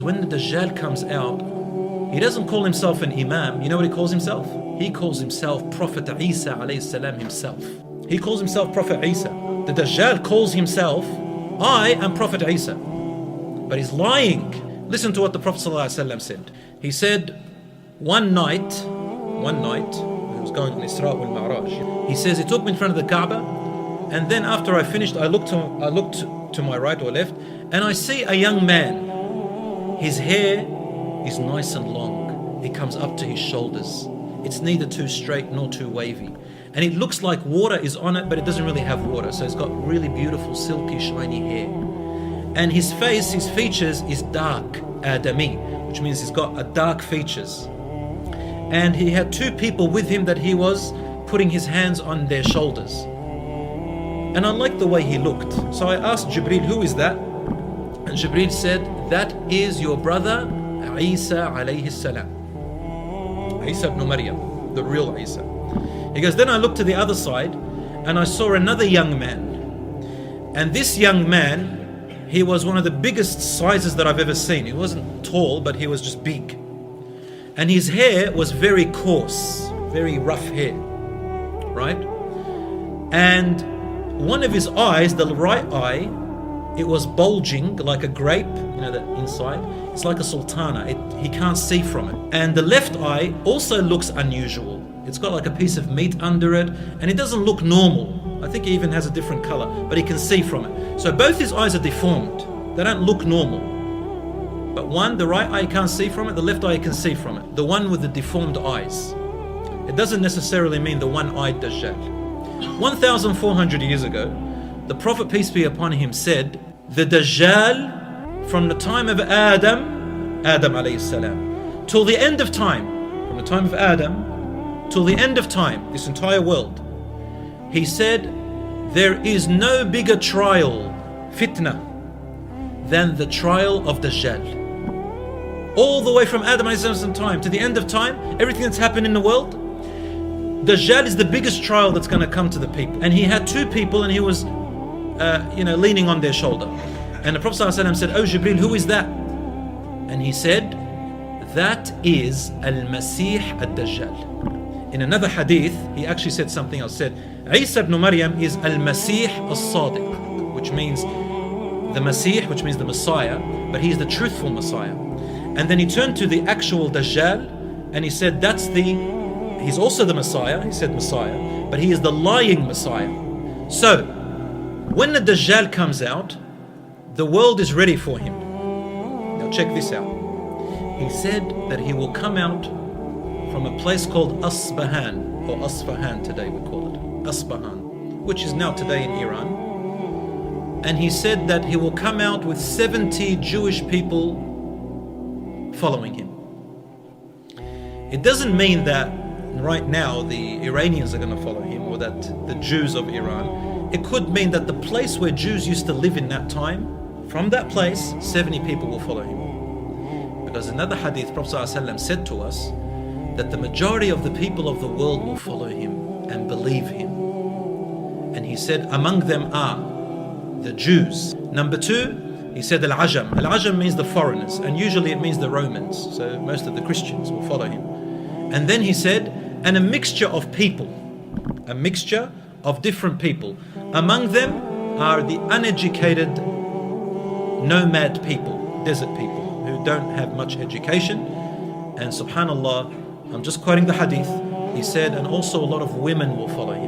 When the Dajjal comes out, he doesn't call himself an imam. You know what he calls himself? He calls himself Prophet Isa alayhi salam himself. He calls himself Prophet Isa. The Dajjal calls himself, I am Prophet Isa. But he's lying. Listen to what the Prophet ﷺ said. He said, one night, he was going on Isra wal Mi'raj. He says, he took me in front of the Kaaba, and then after I finished, I looked to my right or left, and I see a young man. His hair is nice and long. It comes up to his shoulders. It's neither too straight nor too wavy. And it looks like water is on it, but it doesn't really have water. So it's got really beautiful, silky, shiny hair. And his face, his features is dark, Adami, which means he's got a dark features. And he had two people with him that he was putting his hands on their shoulders. And I liked the way he looked. So I asked Jibreel, who is that? And Jibreel said, that is your brother, Isa alayhi salam. Isa ibn Maryam, the real Isa. He goes, then I looked to the other side and I saw another young man. And this young man, he was one of the biggest sizes that I've ever seen. He wasn't tall, but he was just big. And his hair was very coarse, very rough hair, right? And one of his eyes, the right eye, it was bulging like a grape, you know, that inside. It's like a sultana, he can't see from it. And the left eye also looks unusual. It's got like a piece of meat under it, and it doesn't look normal. I think he even has a different color, but he can see from it. So both his eyes are deformed. They don't look normal. But one, the right eye can't see from it, the left eye can see from it. The one with the deformed eyes. It doesn't necessarily mean the one-eyed Dajjal. 1,400 years ago, the Prophet, peace be upon him, said, the Dajjal, from the time of Adam alayhi salam, till the end of time, from the time of Adam till the end of time, this entire world, he said, there is no bigger trial, fitna, than the trial of Dajjal. All the way from Adam alayhi time to the end of time, everything that's happened in the world, Dajjal is the biggest trial that's going to come to the people. And he had two people, and he was leaning on their shoulder. And the Prophet ﷺ said, oh Jibreel, who is that? And he said, that is Al-Masih Ad-Dajjal. In another hadith, he actually said something else. Said, Isa ibn Maryam is Al-Masih As-Sadiq, which means the Masih, which means the Messiah, but he is the truthful Messiah. And then he turned to the actual Dajjal, and he said, he's also the Messiah. He said Messiah, but he is the lying Messiah. So, when the Dajjal comes out, the world is ready for him. Now check this out. He said that he will come out from a place called Asbahan, or Asfahan today we call it, Asbahan, which is now today in Iran. And he said that he will come out with 70 Jewish people following him. It doesn't mean that right now the Iranians are going to follow him, or that the Jews of Iran. It could mean that the place where Jews used to live in that time, from that place, 70 people will follow him. Because another hadith, Prophet ﷺ said to us that the majority of the people of the world will follow him and believe him. And he said, among them are the Jews. Number two, he said Al-Ajam. Al-Ajam means the foreigners, and usually it means the Romans. So most of the Christians will follow him. And then he said, and a mixture of people, a mixture of different people. Among them are the uneducated nomad people, desert people, who don't have much education. And subhanallah, I'm just quoting the hadith, he said, and also a lot of women will follow him.